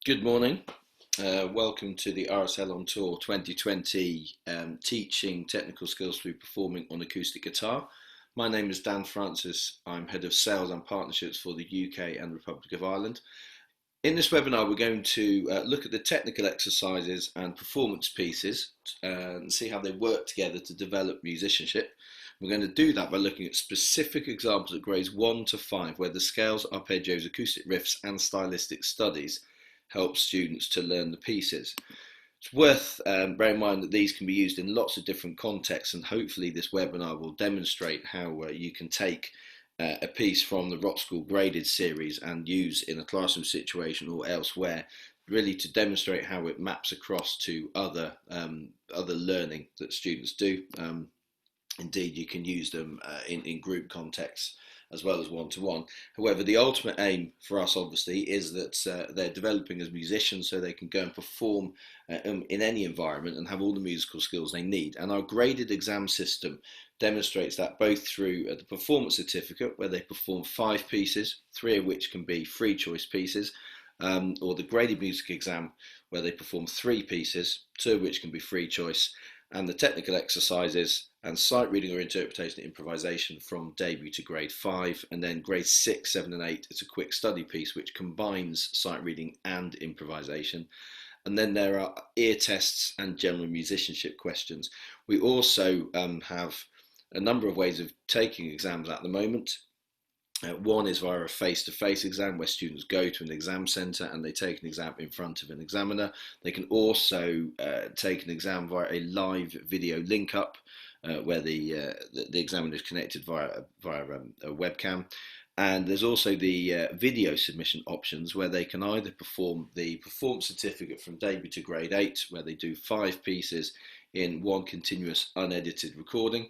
Good morning. Welcome to the RSL on Tour 2020 Teaching Technical Skills through Performing on Acoustic Guitar. My name is Dan Francis. I'm Head of Sales and Partnerships for the UK and Republic of Ireland. In this webinar, we're going to look at the technical exercises and performance pieces and see how they work together to develop musicianship. We're going to do that by looking at specific examples at grades 1 to 5, where the scales, arpeggios, acoustic riffs, and stylistic studies help students to learn the pieces. It's worth bearing in mind that these can be used in lots of different contexts, and hopefully this webinar will demonstrate how you can take a piece from the Rockschool graded series and use in a classroom situation or elsewhere, really to demonstrate how it maps across to other learning that students do. Indeed, you can use them in group contexts as well as one-to-one. However, the ultimate aim for us, obviously, is that they're developing as musicians so they can go and perform in any environment and have all the musical skills they need. And our graded exam system demonstrates that both through the performance certificate, where they perform 5 pieces, 3 of which can be free choice pieces, or the graded music exam, where they perform 3 pieces, 2 of which can be free choice, and the technical exercises and sight reading or interpretation and improvisation from debut to grade 5, and then grade 6, 7 and 8 it's a quick study piece which combines sight reading and improvisation. And then there are ear tests and general musicianship questions. We also have a number of ways of taking exams at the moment. One is via a face-to-face exam where students go to an exam centre and they take an exam in front of an examiner. They can also take an exam via a live video link-up where the examiner is connected via a webcam. And there's also the video submission options where they can either perform the performance certificate from debut to grade 8, where they do 5 pieces in one continuous unedited recording,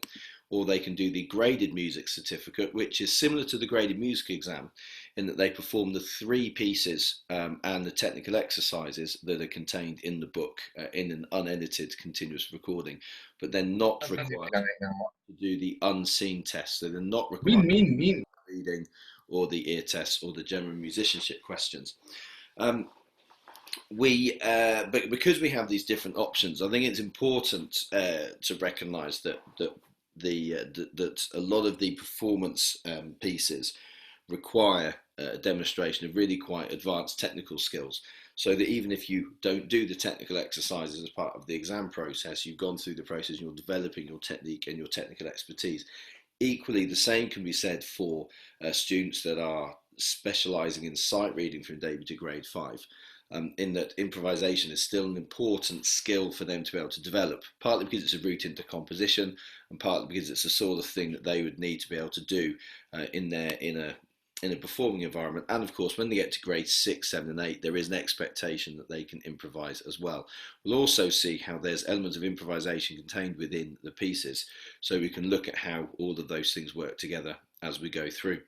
or they can do the graded music certificate, which is similar to the graded music exam in that they perform the 3 pieces and the technical exercises that are contained in the book in an unedited continuous recording, but they're not required to do the unseen test. So they're not required reading or the ear tests or the general musicianship questions. But because we have these different options, I think it's important to recognise that a lot of the performance pieces require a demonstration of really quite advanced technical skills, so that even if you don't do the technical exercises as part of the exam process, you've gone through the process and you're developing your technique and your technical expertise. Equally, the same can be said for students that are specialising in sight reading from debut to grade 5. In that improvisation is still an important skill for them to be able to develop, partly because it's a route into composition and partly because it's the sort of thing that they would need to be able to do in a performing environment. And of course, when they get to grades 6, 7 and 8, there is an expectation that they can improvise as well. We'll also see how there's elements of improvisation contained within the pieces, so we can look at how all of those things work together as we go through.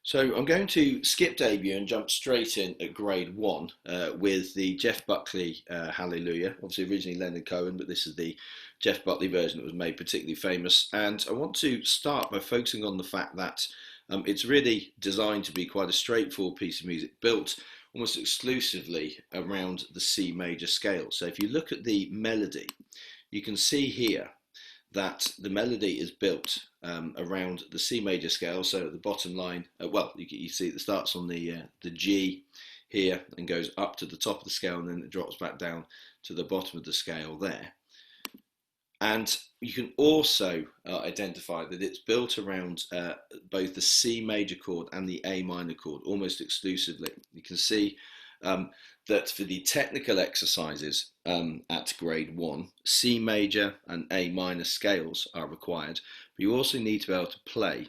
So I'm going to skip debut and jump straight in at grade 1 with the Jeff Buckley Hallelujah. Obviously originally Leonard Cohen, but this is the Jeff Buckley version that was made particularly famous. And I want to start by focusing on the fact that it's really designed to be quite a straightforward piece of music, built almost exclusively around the C major scale. So if you look at the melody, you can see here that the melody is built around the C major scale. So at the bottom line, you see it starts on the G here and goes up to the top of the scale, and then it drops back down to the bottom of the scale there. And you can also identify that it's built around both the C major chord and the A minor chord almost exclusively. You can see that for the technical exercises at grade 1, C major and A minor scales are required, but you also need to be able to play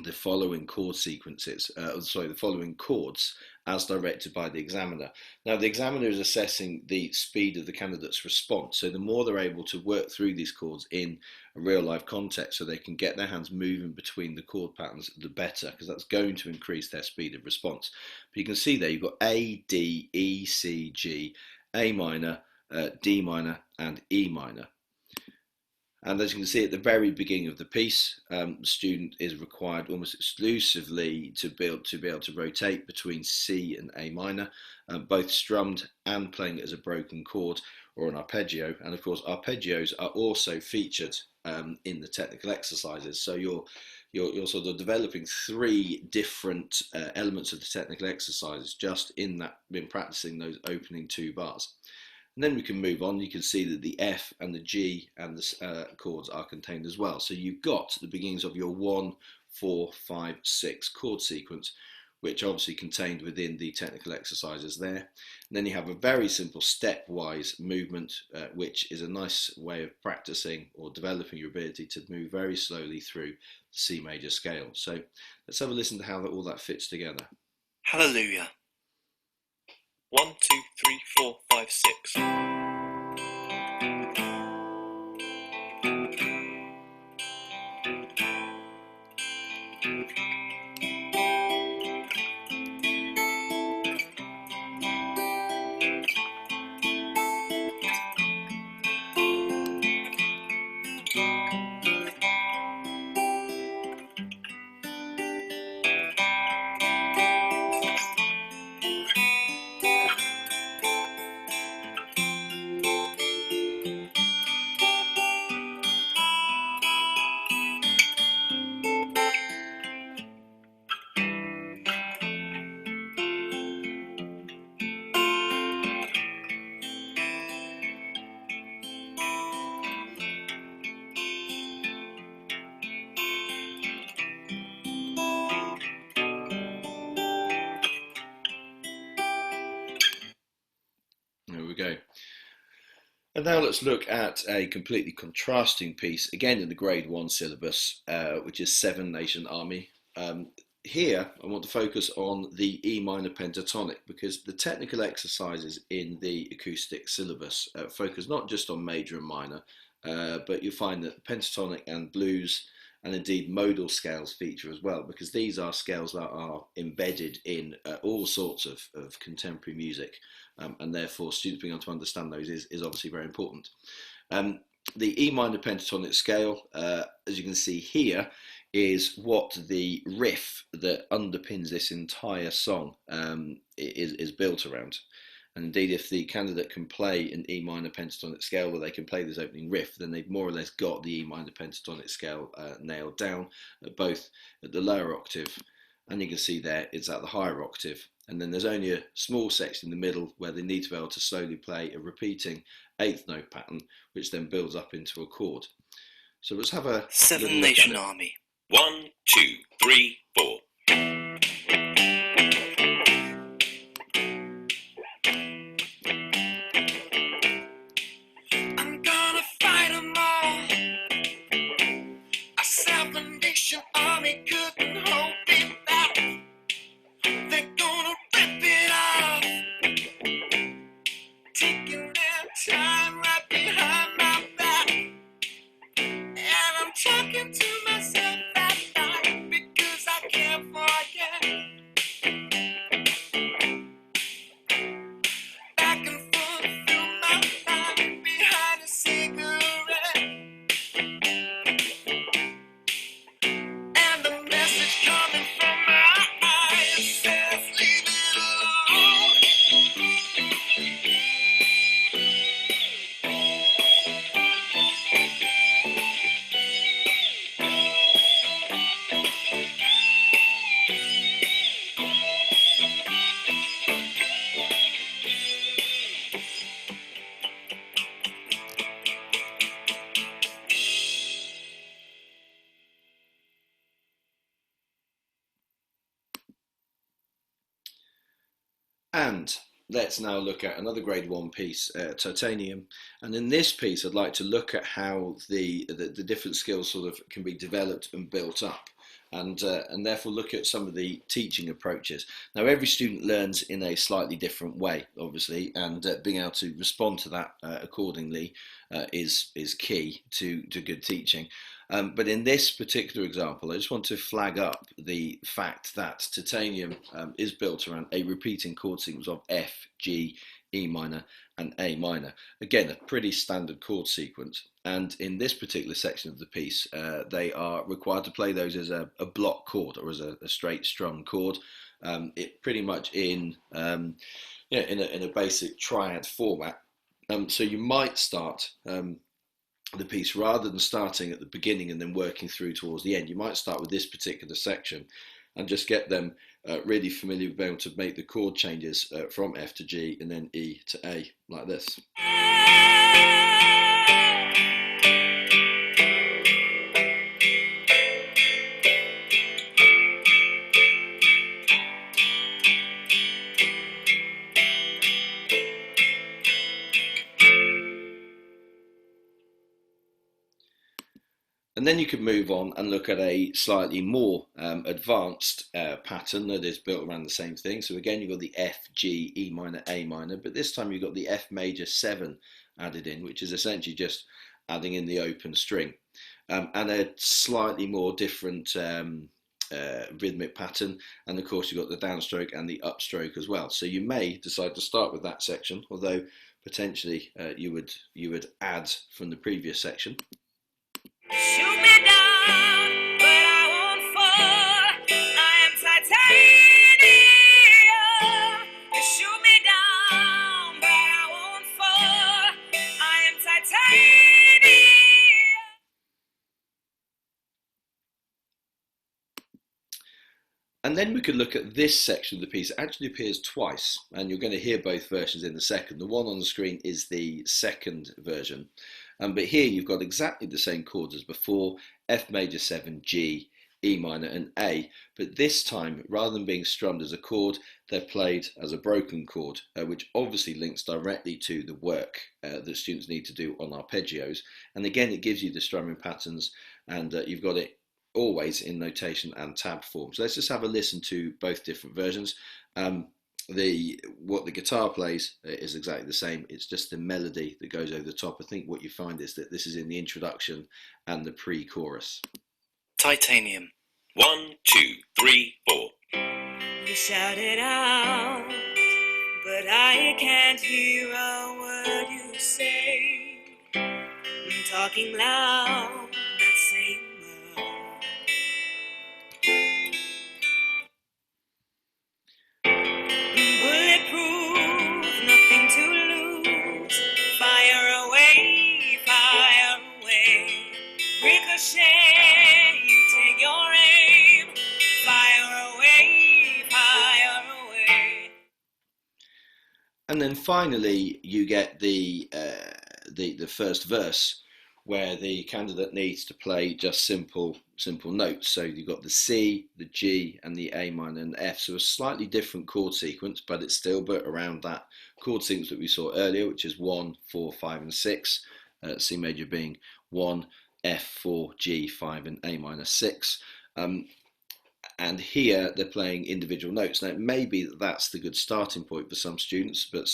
the following chord sequences, the following chords as directed by the examiner. Now the examiner is assessing the speed of the candidate's response, so the more they're able to work through these chords in a real life context so they can get their hands moving between the chord patterns, the better, because that's going to increase their speed of response. But you can see there you've got A, D, E, C, G, A minor, D minor and E minor. And as you can see at the very beginning of the piece, the student is required almost exclusively to be able to rotate between C and A minor, both strummed and playing it as a broken chord or an arpeggio. And of course, arpeggios are also featured in the technical exercises. So you're sort of developing three different elements of the technical exercises just in practicing those opening two bars. And then we can move on. You can see that the F and the G and the chords are contained as well. So you've got the beginnings of your 1, 4, 5, 6 chord sequence, which are obviously contained within the technical exercises there. And then you have a very simple stepwise movement, which is a nice way of practicing or developing your ability to move very slowly through the C major scale. So let's have a listen to how all that fits together. Hallelujah. 1, 2, 3, 4, 5, 6. There we go. And now let's look at a completely contrasting piece, again in the grade 1 syllabus, which is Seven Nation Army. Here I want to focus on the E minor pentatonic, because the technical exercises in the acoustic syllabus focus not just on major and minor, but you'll find that pentatonic and blues and indeed modal scales feature as well, because these are scales that are embedded in all sorts of contemporary music, and therefore students being able to understand those is obviously very important. The E minor pentatonic scale, as you can see here, is what the riff that underpins this entire song is built around. And indeed, if the candidate can play an E minor pentatonic scale where they can play this opening riff, then they've more or less got the E minor pentatonic scale nailed down, both at the lower octave, and you can see there it's at the higher octave. And then there's only a small section in the middle where they need to be able to slowly play a repeating eighth note pattern, which then builds up into a chord. So let's have a Seven Nation Army. 1, 2, 3, 4. I'm gonna fight 'em all. A Seven Nation Army couldn't hold me back. They're gonna rip it off, taking their time right behind my back. And I'm talking to myself at night because I can't forget. Back and forth through my mind behind a cigarette. And the message coming from my eyes says, leave it alone. And let's now look at another grade 1 piece, Titanium. And in this piece, I'd like to look at how the different skills sort of can be developed and built up, and therefore look at some of the teaching approaches. Now, every student learns in a slightly different way, obviously, and being able to respond to that accordingly is key to good teaching. But in this particular example, I just want to flag up the fact that Titanium is built around a repeating chord sequence of F, G, E minor and A minor. Again, a pretty standard chord sequence. And in this particular section of the piece, they are required to play those as a block chord or as a straight strum chord. It pretty much in a basic triad format. So you might start the piece, rather than starting at the beginning and then working through towards the end, you might start with this particular section and just get them really familiar with being able to make the chord changes from F to G and then E to A, like this. And then you could move on and look at a slightly more advanced pattern that is built around the same thing. So again, you've got the F, G, E minor, A minor, but this time you've got the F major 7 added in, which is essentially just adding in the open string. And a slightly more different rhythmic pattern. And of course, you've got the downstroke and the upstroke as well. So you may decide to start with that section, although potentially you would add from the previous section. Shoot me down, but I won't fall. I am titanium. You shoot me down, but I won't fall. I am titanium. And then we could look at this section of the piece. It actually appears twice, and you're going to hear both versions in a second. The one on the screen is the second version. But here you've got exactly the same chords as before, F major 7, G, E minor and A, but this time, rather than being strummed as a chord, they're played as a broken chord, which obviously links directly to the work that students need to do on arpeggios. And again, it gives you the strumming patterns, and you've got it always in notation and tab form. So let's just have a listen to both different versions. What the guitar plays is exactly the same. It's just the melody that goes over the top. I think what you find is that this is in the introduction and the pre-chorus. Titanium. 1, 2, 3, 4. You shout it out, but I can't hear a word you say. I'm talking loud, not saying much. Bulletproof, nothing to lose. Fire away, fire away. Ricochet, you take your aim. Fire away, fire away. And then finally, you get the first verse, where the candidate needs to play just simple notes. So you've got the C, the G, and the A minor and F. So a slightly different chord sequence, but it's still built around that chord sequence that we saw earlier, which is 1, 4, 5, and 6. C major being 1, F, 4, G, 5, and A minor 6. And here they're playing individual notes. Now it may be that that's the good starting point for some students, but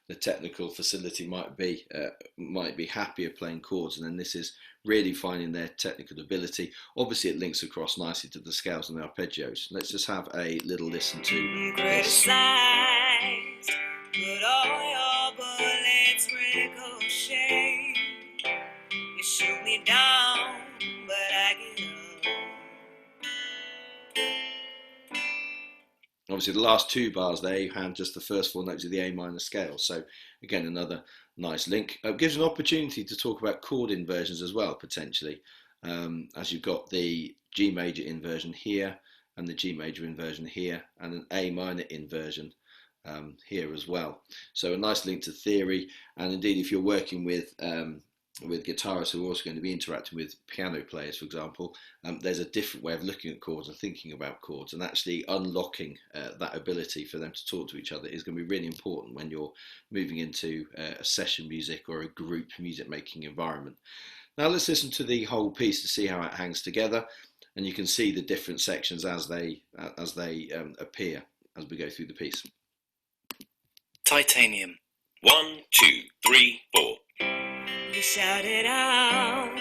the technical facility might be happier playing chords, and then this is really finding their technical ability. Obviously it links across nicely to the scales and the arpeggios. Let's just have a little listen to this. Criticized, but all your bullets ricochet. You shoot me down, but I get up. Obviously the last two bars there, you have just the first 4 notes of the A minor scale. So again, another nice link. It gives an opportunity to talk about chord inversions as well, potentially, as you've got the G major inversion here, and the G major inversion here, and an A minor inversion here as well. So a nice link to theory, and indeed if you're working with guitarists who are also going to be interacting with piano players, for example, there's a different way of looking at chords and thinking about chords, and actually unlocking that ability for them to talk to each other is going to be really important when you're moving into a session music or a group music making environment. Now let's listen to the whole piece to see how it hangs together, and you can see the different sections as they appear as we go through the piece. Titanium. 1, 2, 3, 4. You shout it out,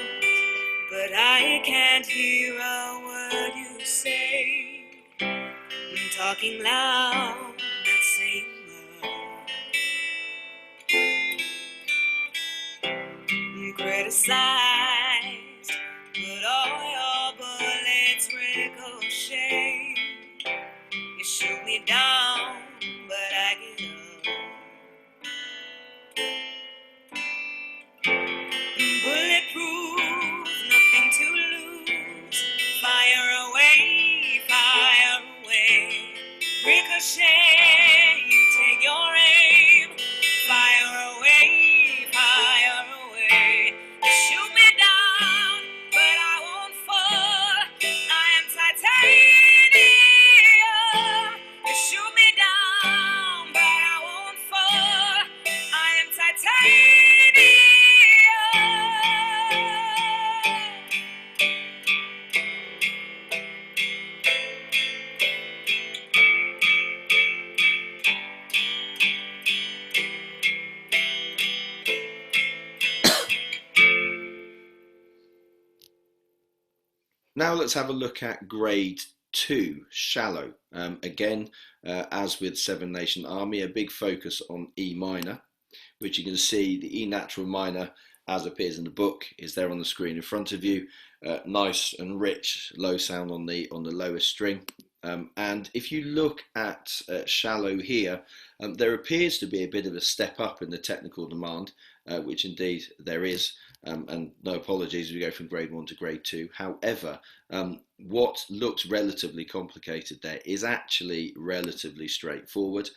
but I can't hear a word you say. I'm talking loud, not saying much. Criticized, but all your bullets ricochet. You shoot me down, but I get up. Bulletproof, nothing to lose. Fire away, fire away. Ricochet, you take your aim. Fire away, fire away. You shoot me down, but I won't fall. I am titanium. You shoot me down, but I won't fall. I am titanium. Now let's have a look at grade 2, Shallow. Again, as with Seven Nation Army, a big focus on E minor, which you can see the E natural minor as appears in the book is there on the screen in front of you. Nice and rich low sound on the lowest string. And if you look at Shallow here, there appears to be a bit of a step up in the technical demand, which indeed there is, and no apologies, we go from grade 1 to grade 2. However, what looks relatively complicated there is actually relatively straightforward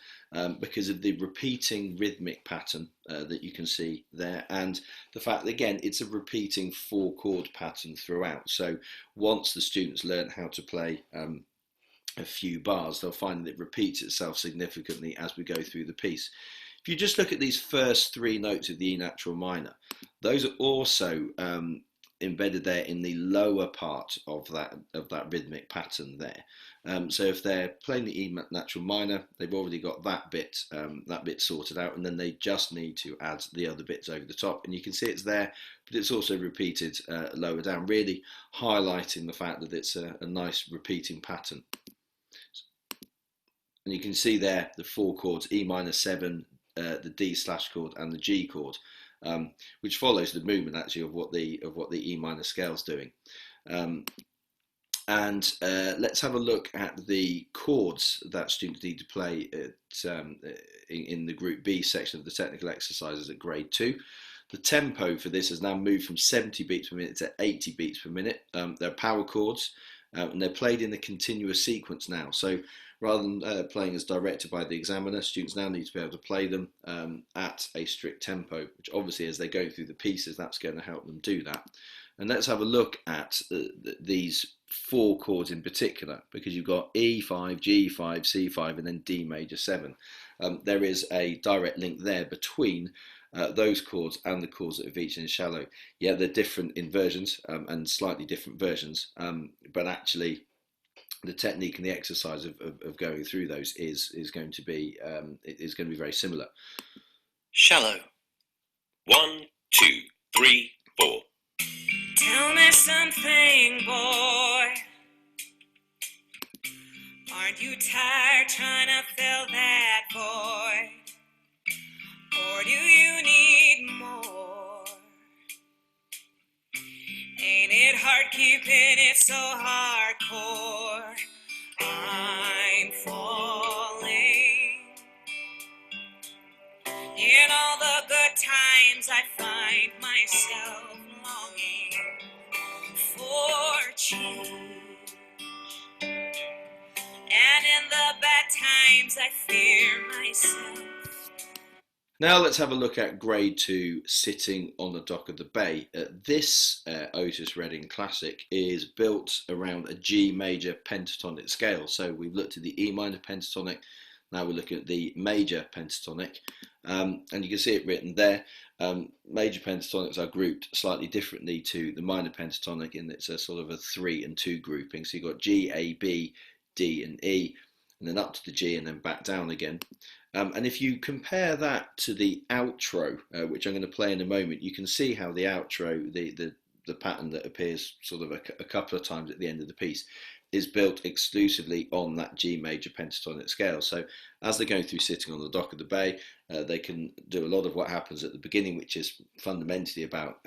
because of the repeating rhythmic pattern that you can see there, and the fact that, again, it's a repeating 4-chord pattern throughout. So once the students learn how to play a few bars, they'll find that it repeats itself significantly as we go through the piece. If you just look at these first 3 notes of the E natural minor, those are also embedded there in the lower part of that rhythmic pattern there. So if they're playing the E natural minor, they've already got that bit sorted out, and then they just need to add the other bits over the top. And you can see it's there, but it's also repeated lower down, really highlighting the fact that it's a nice repeating pattern. And you can see there the 4 chords, E minor 7, the D slash chord and the G chord, which follows the movement actually of what the E minor scale's doing. And let's have a look at the chords that students need to play in the Group B section of the technical exercises at grade 2. The tempo for this has now moved from 70 beats per minute to 80 beats per minute. They're power chords, and they're played in a continuous sequence now. So rather than playing as directed by the examiner, students now need to be able to play them at a strict tempo, which obviously as they go through the pieces, that's going to help them do that. And let's have a look at these 4 chords in particular, because you've got E5, G5, C5, and then D major 7. There is a direct link there between those chords and the chords that are featured in Shallow. Yeah, they're different in versions and slightly different versions, but actually the technique and the exercise of going through those is going to be very similar. Shallow. 1, 2, 3, 4. Tell me something, boy. Aren't you tired trying to fill that void? Or do you need more? Ain't it hard keeping it so hardcore? I'm falling. In all the good times I find myself longing for change, and in the bad times I fear myself. Now let's have a look at grade 2, Sitting on the Dock of the Bay. This Otis Redding classic is built around a G major pentatonic scale. So we've looked at the E minor pentatonic, now we're looking at the major pentatonic, and you can see it written there. Major pentatonics are grouped slightly differently to the minor pentatonic in that it's a sort of a 3 and 2 grouping. So you've got G, A, B, D and E, and then up to the G and then back down again. And if you compare that to the outro, which I'm going to play in a moment, you can see how the outro, the the pattern that appears sort of a couple of times at the end of the piece, is built exclusively on that G major pentatonic scale. So as they're going through Sitting on the Dock of the Bay, they can do a lot of what happens at the beginning, which is fundamentally about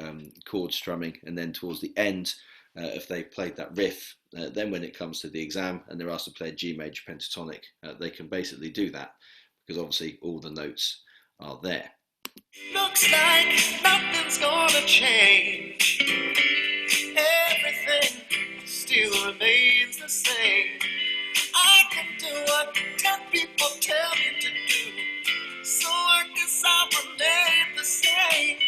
chord strumming, and then towards the end, if they've played that riff, then when it comes to the exam and they're asked to play a G major pentatonic, they can basically do that, because obviously all the notes are there. Looks like nothing's gonna change. Everything still remains the same. I can do what 10 people tell me to do, so I guess I'll remain the same.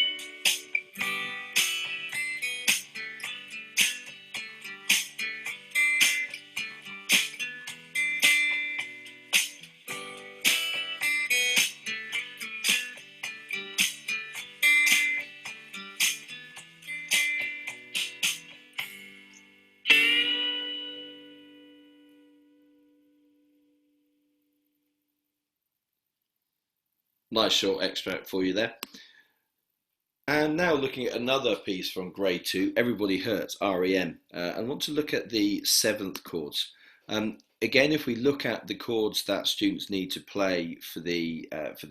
Nice short extract for you there. And now looking at another piece from grade 2, Everybody Hurts, REM. I want to look at the 7th chords. Again, if we look at the chords that students need to play for the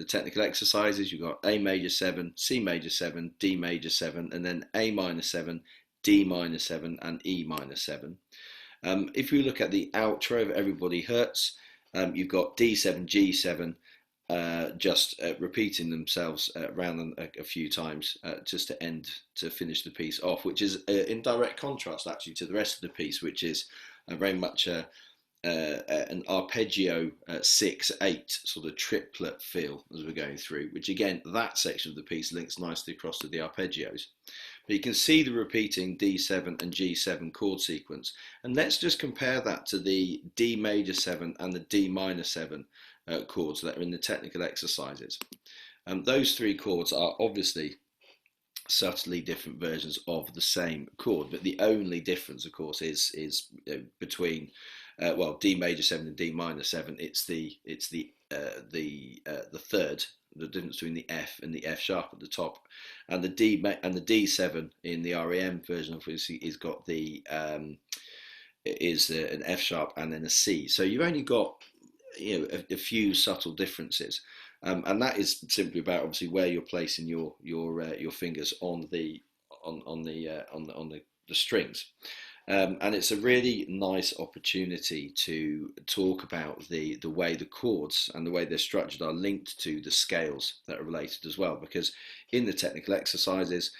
technical exercises, you've got A major 7, C major 7, D major 7, and then A minor 7, D minor 7, and E minor 7. If we look at the outro of Everybody Hurts, you've got D7, G7, just repeating themselves around a few times just to finish the piece off, which is in direct contrast actually to the rest of the piece, which is very much an arpeggio 6/8 sort of triplet feel as we're going through, which again, that section of the piece links nicely across to the arpeggios. But you can see the repeating D7 and G7 chord sequence, and let's just compare that to the D major 7 and the D minor 7 chords that are in the technical exercises. Those three chords are obviously subtly different versions of the same chord, but the only difference, of course, is between D major 7 and D minor 7. It's the third, the difference between the F and the F sharp at the top, and the D7 in the REM version obviously is got an F sharp and then a C. So you've only got a few subtle differences, and that is simply about obviously where you're placing your fingers on the strings. And it's a really nice opportunity to talk about the way the chords and the way they're structured are linked to the scales that are related as well, because in the technical exercises,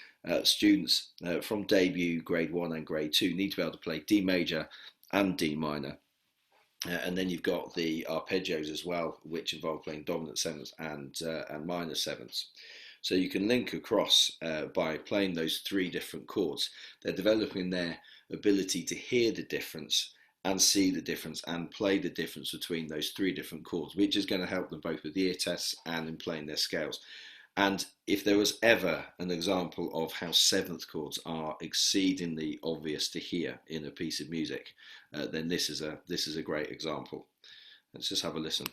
students from debut, grade 1 and grade 2 need to be able to play D major and D minor. And then you've got the arpeggios as well, which involve playing dominant sevenths and minor sevenths. So you can link across by playing those three different chords. They're developing their ability to hear the difference and see the difference and play the difference between those three different chords, which is going to help them both with ear tests and in playing their scales. And if there was ever an example of how seventh chords are exceedingly obvious to hear in a piece of music, then this is a great example. Let's just have a listen.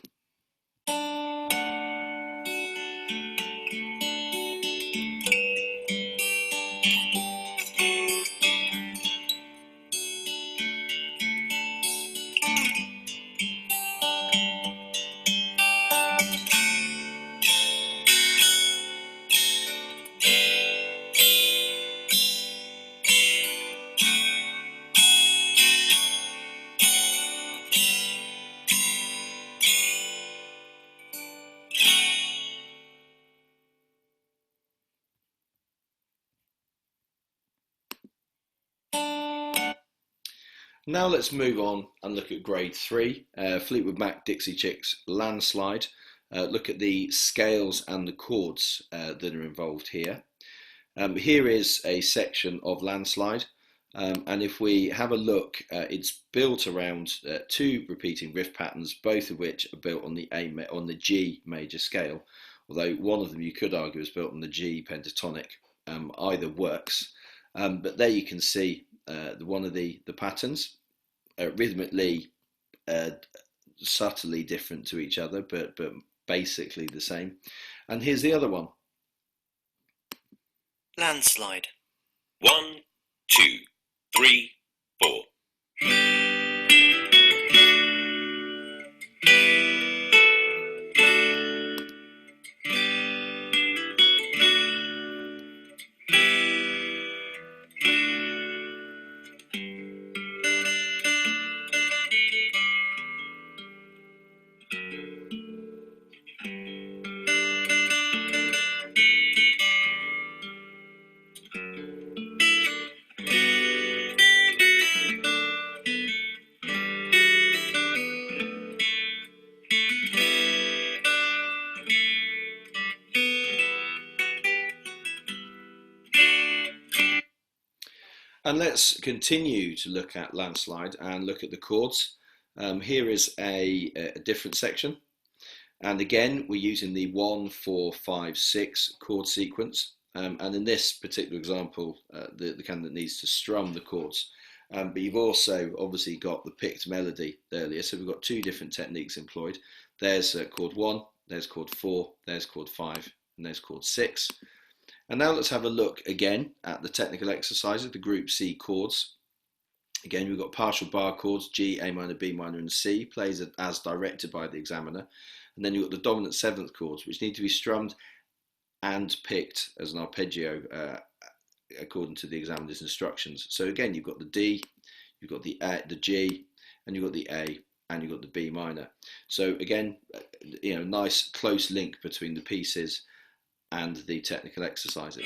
Now let's move on and look at grade 3, Fleetwood Mac, Dixie Chicks, Landslide. Look at the scales and the chords that are involved here. Here is a section of Landslide, and if we have a look, it's built around two repeating riff patterns, both of which are built on the G major scale, although one of them you could argue is built on the G pentatonic. Either works, but there you can see one of the patterns, rhythmically subtly different to each other, but basically the same. And here's the other one. Landslide. 1, two, three, four. And let's continue to look at landslide and look at the chords. Here is a different section. And again, we're using the 1, 4, 5, 6 chord sequence. And in this particular example, the candidate needs to strum the chords. But you've also obviously got the picked melody earlier. So we've got two different techniques employed. There's chord 1, there's chord 4, there's chord 5, and there's chord 6. And now let's have a look again at the technical exercises, the group C chords. Again, we've got partial bar chords, G, A minor, B minor, and C, plays as directed by the examiner. And then you've got the dominant seventh chords, which need to be strummed and picked as an arpeggio according to the examiner's instructions. So again, you've got the D, you've got the G, and you've got the A, and you've got the B minor. So again, nice close link between the pieces and the technical exercises.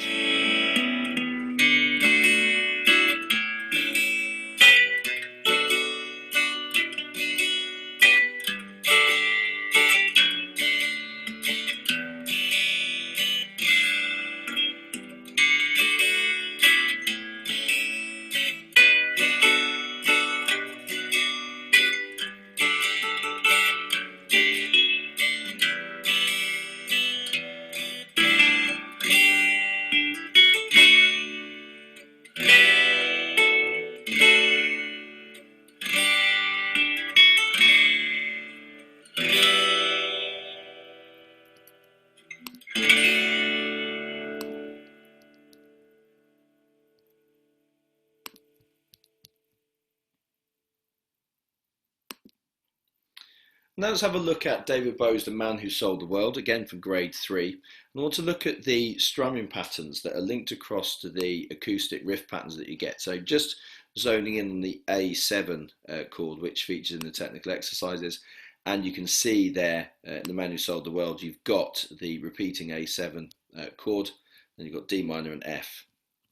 Now let's have a look at David Bowie's The Man Who Sold the World, again from grade 3. And I want to look at the strumming patterns that are linked across to the acoustic riff patterns that you get. So just zoning in on the A7 chord, which features in the technical exercises. And you can see there, in The Man Who Sold the World, you've got the repeating A7 chord, then you've got D minor and F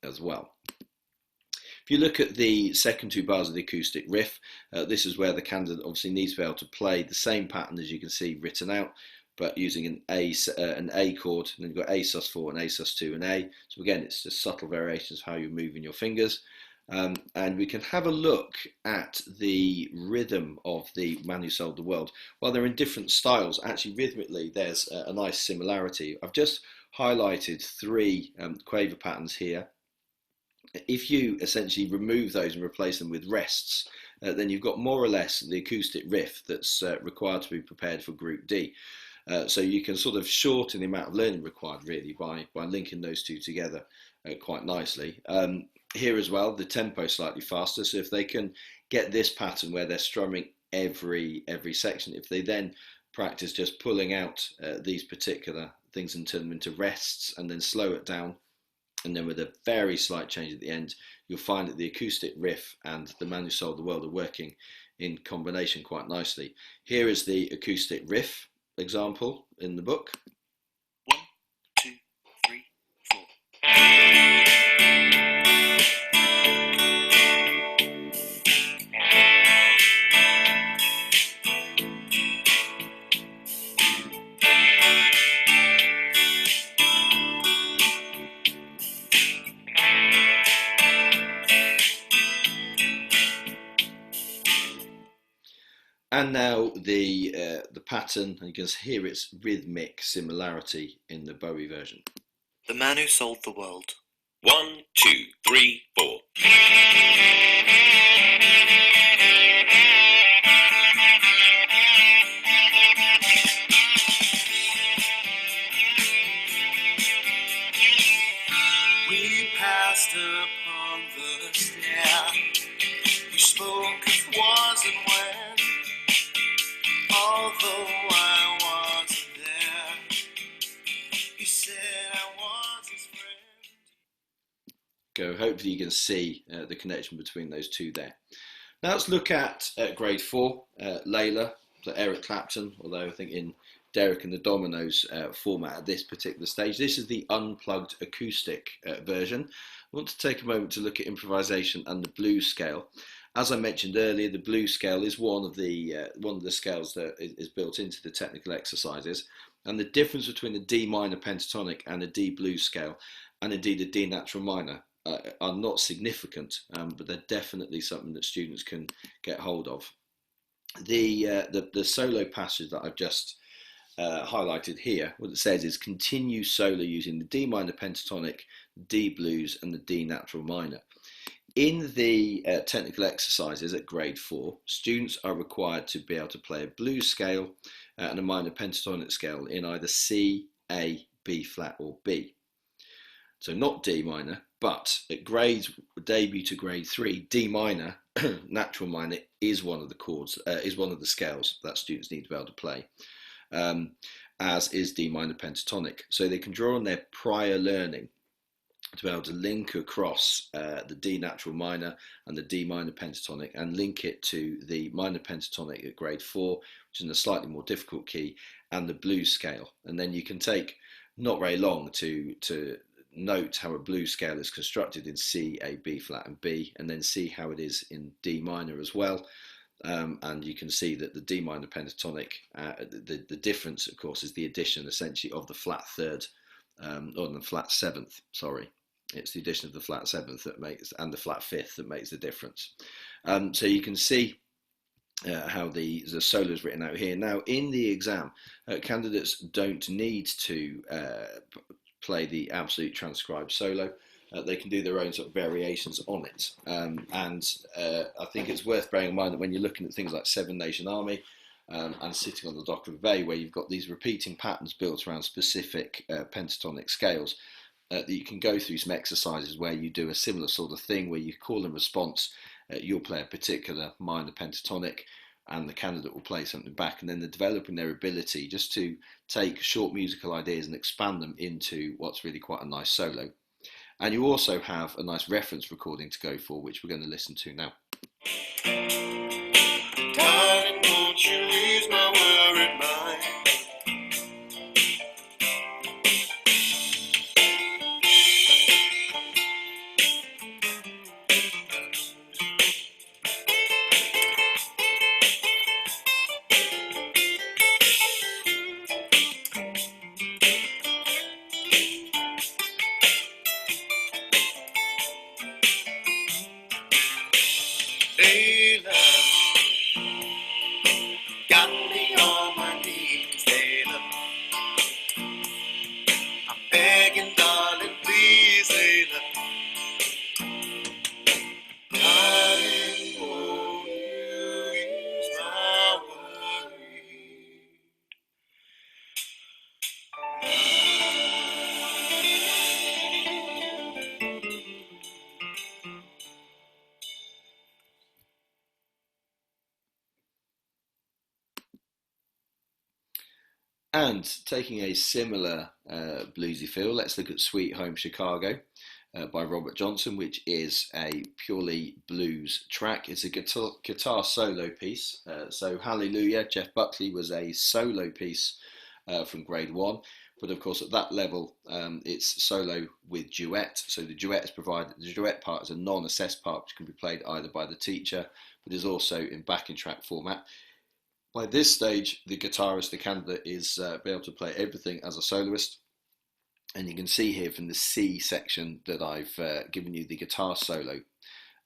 as well. If you look at the second two bars of the acoustic riff, this is where the candidate obviously needs to be able to play the same pattern as you can see written out, but using an A chord, and then you've got A sus4 and A sus2 and A. So again, it's just subtle variations of how you're moving your fingers. And we can have a look at the rhythm of The Man Who Sold the World. While they're in different styles, actually rhythmically there's a nice similarity. I've just highlighted three quaver patterns here. If you essentially remove those and replace them with rests, then you've got more or less the acoustic riff that's required to be prepared for Group D. So you can sort of shorten the amount of learning required really by linking those two together quite nicely. Here as well, the tempo is slightly faster, so if they can get this pattern where they're strumming every section, if they then practice just pulling out these particular things and turn them into rests and then slow it down, and then with a very slight change at the end, you'll find that the acoustic riff and The Man Who Sold the World are working in combination quite nicely. Here is the acoustic riff example in the book. 1, 2, 3, 4. And now the pattern, and you can hear its rhythmic similarity in the Bowie version. The Man Who Sold the World. 1, 2, 3, 4. We passed upon the go. Hopefully you can see the connection between those two there. Now let's look at grade 4, Layla, so Eric Clapton, although I think in Derek and the Dominoes format at this particular stage. This is the unplugged acoustic version. I want to take a moment to look at improvisation and the blues scale. As I mentioned earlier, the blues scale is one of the scales that is built into the technical exercises, and the difference between the D minor pentatonic and the D blues scale, and indeed the D natural minor, are not significant, but they're definitely something that students can get hold of. The solo passage that I've just highlighted here, what it says is continue solo using the D minor pentatonic, D blues and the D natural minor. In the technical exercises at grade 4, students are required to be able to play a blues scale and a minor pentatonic scale in either C, A, B flat or B. So not D minor, but at grades debut to grade 3, D minor, natural minor, is one of the chords, is one of the scales that students need to be able to play, as is D minor pentatonic. So they can draw on their prior learning to be able to link across the D natural minor and the D minor pentatonic and link it to the minor pentatonic at grade 4, which is in a slightly more difficult key, and the blues scale. And then you can take not very long to note how a blues scale is constructed in C, A, B flat and B, and then see how it is in D minor as well. And you can see that the D minor pentatonic, the difference of course is the addition essentially of the flat third, or the flat seventh, sorry. It's the addition of the flat seventh that makes, and the flat fifth that makes the difference. So you can see how the solo is written out here. Now in the exam, candidates don't need to play the absolute transcribed solo. They can do their own sort of variations on it. And I think it's worth bearing in mind that when you're looking at things like Seven Nation Army and Sitting on the Dock of a Bay, where you've got these repeating patterns built around specific pentatonic scales, that you can go through some exercises where you do a similar sort of thing, where you call and response, you'll play a particular minor pentatonic and the candidate will play something back, and then they're developing their ability just to take short musical ideas and expand them into what's really quite a nice solo. And you also have a nice reference recording to go for, which we're going to listen to now. Darling, won't you ease my worried mind? And taking a similar bluesy feel, let's look at Sweet Home Chicago by Robert Johnson, which is a purely blues track. It's a guitar solo piece. So Hallelujah, Jeff Buckley, was a solo piece from grade 1. But of course, at that level, it's solo with duet. So the duet is provided. The duet part is a non-assessed part, which can be played either by the teacher, but is also in backing track format. By this stage, the guitarist, the candidate, is be able to play everything as a soloist. And you can see here from the C section that I've given you the guitar solo.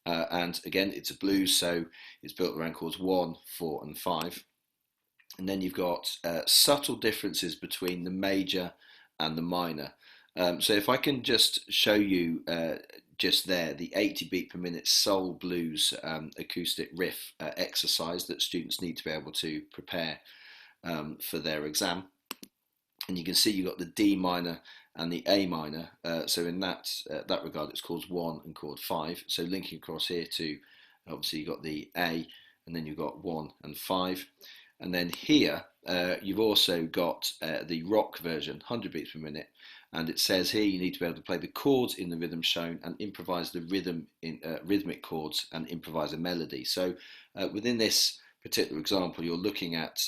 And again, it's a blues, so it's built around chords 1, 4 and 5. And then you've got subtle differences between the major and the minor. So if I can just show you just there the 80 beat per minute soul blues acoustic riff exercise that students need to be able to prepare for their exam. And you can see you've got the D minor and the A minor. So in that regard, it's chords 1 and chord 5. So linking across here to, obviously you've got the A, and then you've got 1 and 5. And then here, you've also got the rock version, 100 beats per minute, and it says here you need to be able to play the chords in the rhythm shown and improvise the rhythmic chords and improvise a melody. So within this particular example, you're looking at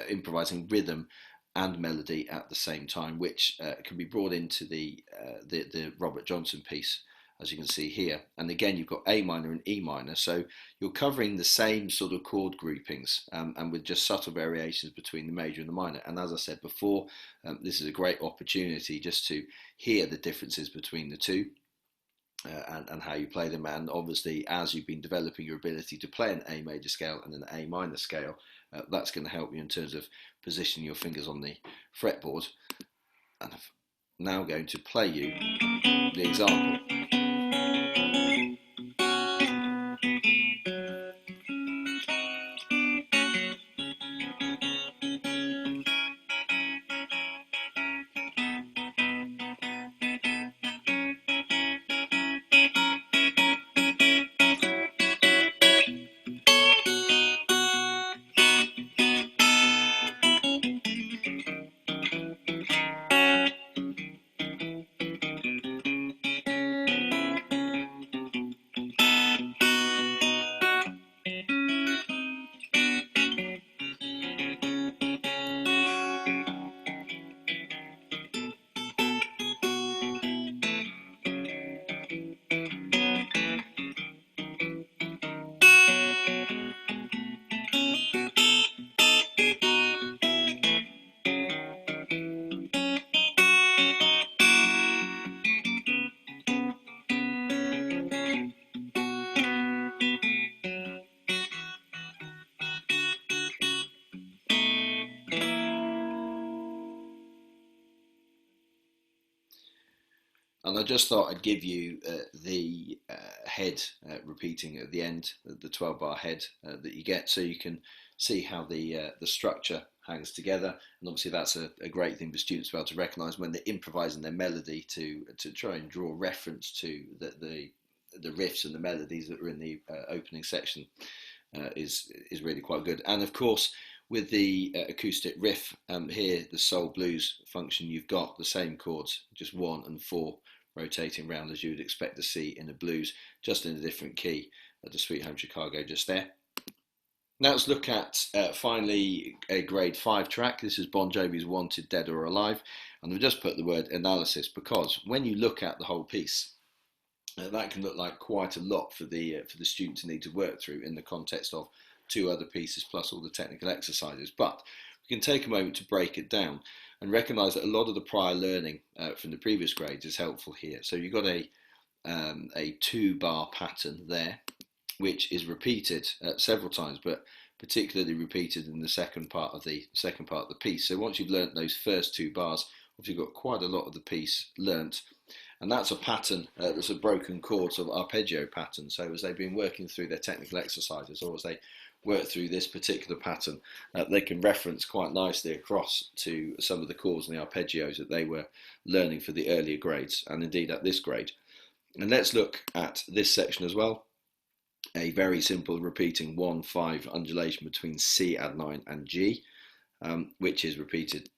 improvising rhythm and melody at the same time, which can be brought into the Robert Johnson piece, as you can see here. And again, you've got A minor and E minor, so you're covering the same sort of chord groupings, and with just subtle variations between the major and the minor. And as I said before, this is a great opportunity just to hear the differences between the two. And how you play them, and obviously as you've been developing your ability to play an A major scale and an A minor scale, that's going to help you in terms of positioning your fingers on the fretboard. And I'm now going to play you the example. And I just thought I'd give you the head repeating at the end, the 12-bar head that you get, so you can see how the structure hangs together. And obviously that's a great thing for students to be able to recognise when they're improvising their melody, to try and draw reference to the riffs and the melodies that are in the opening section is really quite good. And of course, with the acoustic riff here, the soul blues function, you've got the same chords, just 1 and 4, rotating round as you would expect to see in a blues, just in a different key, the Sweet Home Chicago just there. Now let's look at finally a grade 5 track. This is Bon Jovi's Wanted, Dead or Alive, and I've just put the word analysis because when you look at the whole piece, that can look like quite a lot for the student to need to work through in the context of 2 other pieces plus all the technical exercises. But we can take a moment to break it down and recognise that a lot of the prior learning from the previous grades is helpful here. So you've got a 2-bar pattern there, which is repeated several times, but particularly repeated in the second part of the piece. So once you've learnt those first 2 bars, obviously you've got quite a lot of the piece learnt. And that's a pattern that's a broken chord sort of arpeggio pattern. So as they've been working through their technical exercises, or as they work through this particular pattern, they can reference quite nicely across to some of the chords and the arpeggios that they were learning for the earlier grades, and indeed at this grade. And let's look at this section as well. A very simple repeating 1-5 undulation between C add 9 and G, which is repeated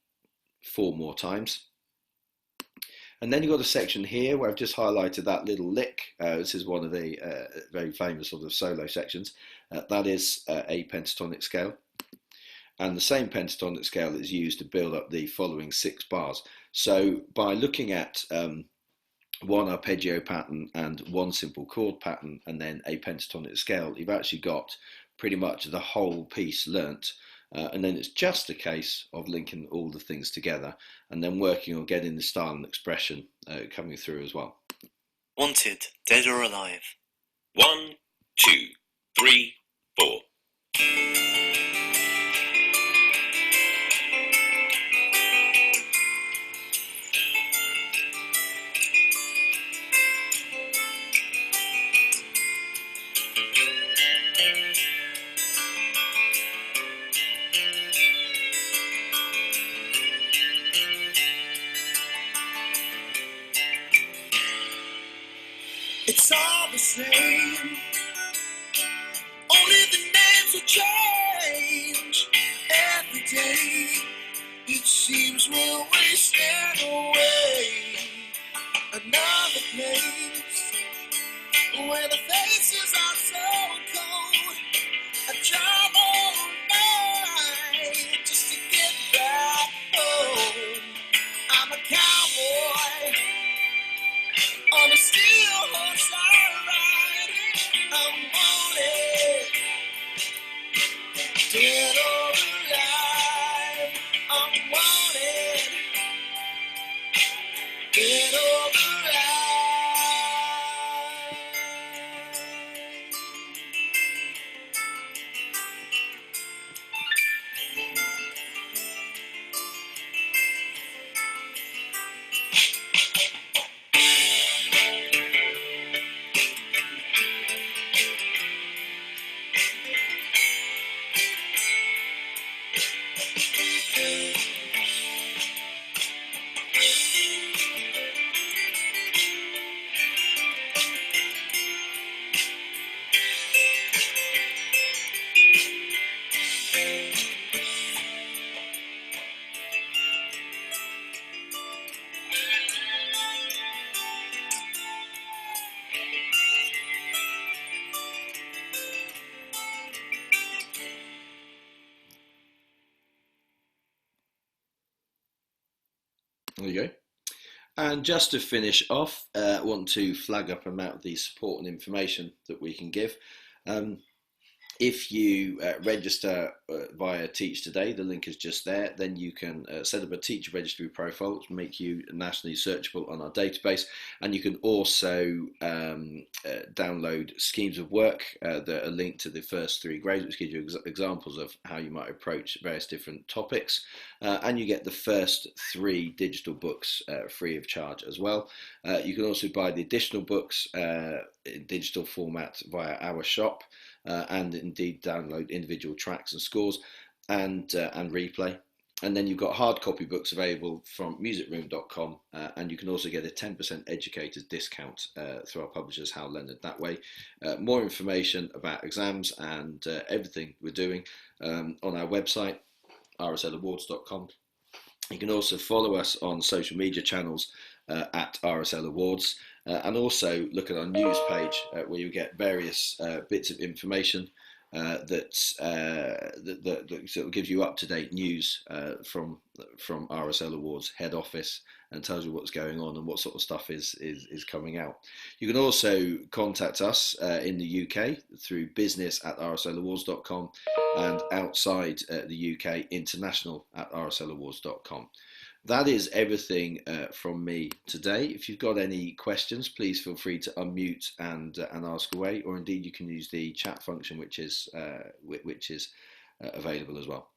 4 more times. And then you've got a section here where I've just highlighted that little lick. This is one of the very famous sort of solo sections. That is a pentatonic scale. And the same pentatonic scale is used to build up the following 6 bars. So by looking at 1 arpeggio pattern and 1 simple chord pattern and then a pentatonic scale, you've actually got pretty much the whole piece learnt. And then it's just a case of linking all the things together and then working on getting the style and expression coming through as well. Wanted, Dead or Alive. 1, 2, 3, 4. It's all the same, only the names will change. Every day, it seems we're wasting away. Another place where the faces are so cold. I drive all night just to get back home. I'm a cowboy on a steel horse I ride. I'm wanted, dead or alive. I'm wanted, dead or alive. There you go. And just to finish off, I want to flag up about the support and information that we can give. If you register via Teach Today, the link is just there, then you can set up a teacher registry profile, which will make you nationally searchable on our database. And you can also download schemes of work that are linked to the first 3 grades, which gives you examples of how you might approach various different topics. And you get the first 3 digital books free of charge as well. You can also buy the additional books in digital format via our shop. And indeed download individual tracks and scores and replay. And then you've got hard copy books available from musicroom.com, and you can also get a 10% educators discount through our publishers Hal Leonard that way. More information about exams and everything we're doing on our website, rslawards.com. You can also follow us on social media channels at RSL Awards, and also look at our news page where you get various bits of information that sort of gives you up-to-date news from RSL Awards head office, and tells you what's going on and what sort of stuff is coming out. You can also contact us in the UK through business@rslawards.com, and outside the UK, international at rslawards.com. That is everything from me today. If you've got any questions, please feel free to unmute and ask away, or indeed you can use the chat function, which is available as well.